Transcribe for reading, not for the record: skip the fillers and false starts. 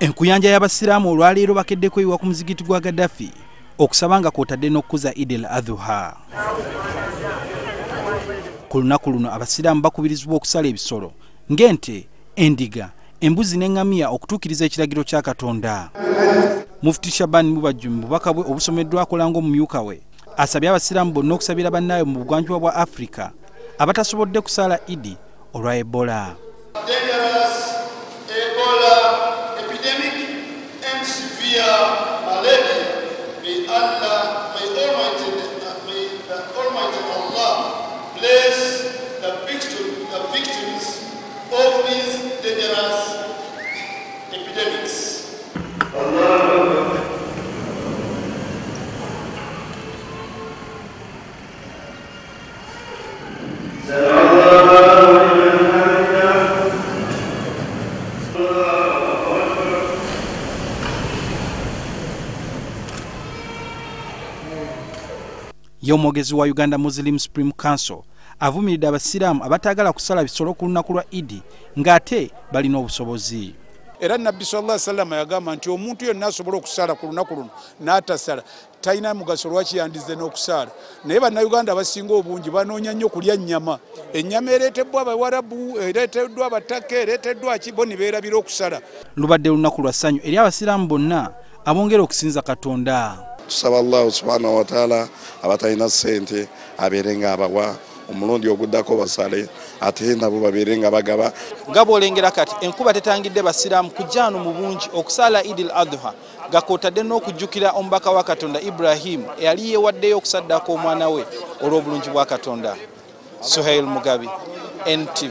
Enkuyanja y'abasiraamu olwaleero bakeddeko ewa ku muzigiti gwa Gaddafi okusaba nga kwotadde n'okukuza Eid al-Adha. Ku lunaku luno abasiraamu bakubirizibwa okusala ebisolo ng'ente, endiga, embuzi n'eŋŋamiya okutuukiriza ekiragiro kya Katonda. Mufti Shaban Mubajju mu bubaka bwe obusomeddwa akola ng'omumyuka we asabye abasiraamu bonna okusabira bannaabwe mu bugwanjuba bwa Afrika abatasobodde kusala Eid olwa Ebola. Of these dangerous epidemics. Y'omwogezi wa Uganda Muslim Supreme Council avumiridde abasiraamu abatagala kusala bisolo ku lunaku lwa Eid ng'ate balina obusobozi. Era Nabbi sallallahu alaihi wasallam yagamba nti omuntu yonna asobola okusala ku lunaku luno n'atasala talina mugaso lwaki yandize n'okusala. Naye bannayuganda abasinga obungi banoonya nnyo kulya nnyama. Ennyama ereeteddwa Abawarabu, ereeteddwa Abataka, ereeteddwa ki, bo ne beerabira okusala. Lubadde lunaku lwa ssanyu eri abasiraamu bonna abongera okusinza Katonda. Tusaba Allah subhanahu wa ta'ala abatalina ssente abeerenga abawa omulundi oguddako basale ate nabo babeerenga bagaba. Nga bw'olengera kati enkuba tetangidde basiraamu kujjaano mu bungi okusala Eid al-Adha nga kwotadde n'okujjukira omubaka wa Katonda Ibrahim eyali yeewaddeyo okusaddako omwana we olw'obulungi bwa Katonda. Suhail Mugabi, NTV.